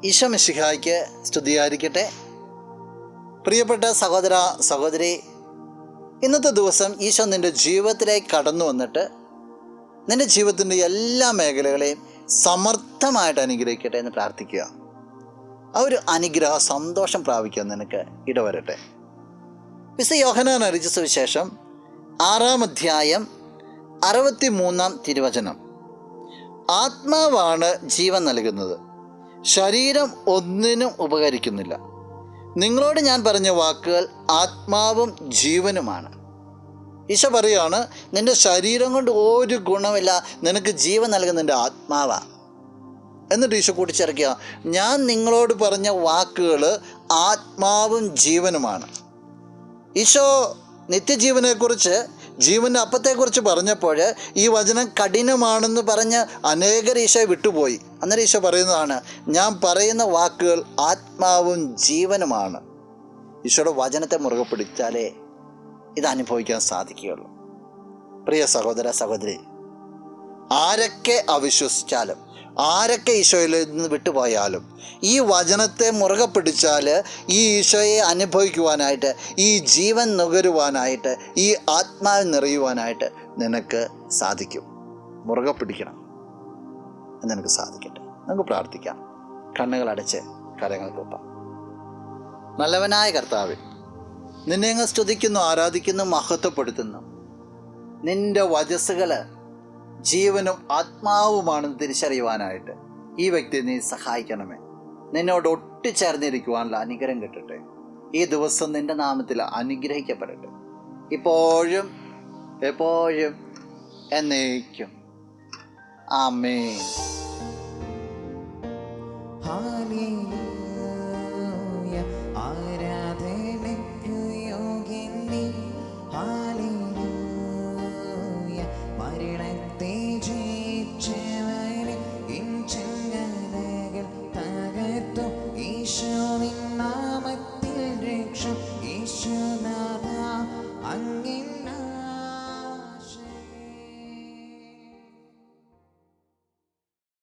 ഈശോ മിശിഹായ്ക്ക് സ്തുതിയായിരിക്കട്ടെ. പ്രിയപ്പെട്ട സഹോദര സഹോദരി, ഇന്നത്തെ ദിവസം ഈശോ നിൻ്റെ ജീവിതത്തിലേക്ക് കടന്നു വന്നിട്ട് നിൻ്റെ ജീവിതത്തിൻ്റെ എല്ലാ മേഖലകളെയും സമർത്ഥമായിട്ട് അനുഗ്രഹിക്കട്ടെ എന്ന് പ്രാർത്ഥിക്കുക. ആ ഒരു അനുഗ്രഹ സന്തോഷം പ്രാപിക്കാൻ നിനക്ക് ഇടവരട്ടെ. വിശുദ്ധ യോഹന്നാൻ അറിയിച്ച സുവിശേഷം 6-ാം അധ്യായം 63-ാം തിരുവചനം. ആത്മാവാണ് ജീവൻ നൽകുന്നത്, ശരീരം ഒന്നിനും ഉപകരിക്കുന്നില്ല. നിങ്ങളോട് ഞാൻ പറഞ്ഞ വാക്കുകൾ ആത്മാവും ജീവനുമാണ്. ഈശോ പറയുകയാണ്, നിൻ്റെ ശരീരം കൊണ്ട് ഒരു ഗുണമില്ല, നിനക്ക് ജീവൻ നൽകുന്ന നിൻ്റെ ആത്മാവാണ്. എന്നിട്ട് ഈശോ കൂട്ടിച്ചേർക്കുക, ഞാൻ നിങ്ങളോട് പറഞ്ഞ വാക്കുകൾ ആത്മാവും ജീവനുമാണ്. ഈശോ നിത്യജീവനെക്കുറിച്ച്, ജീവൻ്റെ അപ്പത്തെക്കുറിച്ച് പറഞ്ഞപ്പോൾ ഈ വചനം കഠിനമാണെന്ന് പറഞ്ഞ് അനേകർ ഈശോയെ വിട്ടുപോയി. അന്നേരം ഈശോ പറയുന്നതാണ്, ഞാൻ പറയുന്ന വാക്കുകൾ ആത്മാവും ജീവനുമാണ്. ഈശോയുടെ വചനത്തെ മുറുകെ പിടിച്ചാലേ ഇത് അനുഭവിക്കാൻ സാധിക്കുകയുള്ളൂ. പ്രിയ സഹോദര സഹോദരി, ആരൊക്കെ അവിശ്വസിച്ചാലും, ആരൊക്കെ ഈശോയിൽ നിന്ന് വിട്ടുപോയാലും ഈ വചനത്തെ മുറുകെ പിടിച്ചാൽ ഈ ഈശോയെ അനുഭവിക്കുവാനായിട്ട്, ഈ ജീവൻ നുകരുവാനായിട്ട്, ഈ ആത്മാവ് നിറയുവാനായിട്ട് നിനക്ക് സാധിക്കും. മുറുകെ പിടിക്കണം, നിനക്ക് സാധിക്കട്ടെ. നമുക്ക് പ്രാർത്ഥിക്കാം. കണ്ണുകൾ അടച്ച് കരങ്ങൾ കൂപ്പാം. നല്ലവനായ കർത്താവേ, നിന്നെ അങ്ങ് സ്തുതിക്കുന്നു, ആരാധിക്കുന്നു, മഹത്വപ്പെടുത്തുന്നു. നിൻ്റെ വചസ്സുകൾ ജീവനും ആത്മാവുമാണെന്ന് തിരിച്ചറിയുവാനായിട്ട് ഈ വ്യക്തിയെ നീ സഹായിക്കണമേ. നിന്നോട് ഒട്ടിച്ചേർന്നിരിക്കുവാനുള്ള അനുഗ്രഹം കിട്ടട്ടെ. ഈ ദിവസം നിൻ്റെ നാമത്തിൽ അനുഗ്രഹിക്കപ്പെടട്ടെ, ഇപ്പോഴും എപ്പോഴും എന്നേക്കും. ആമേൻ.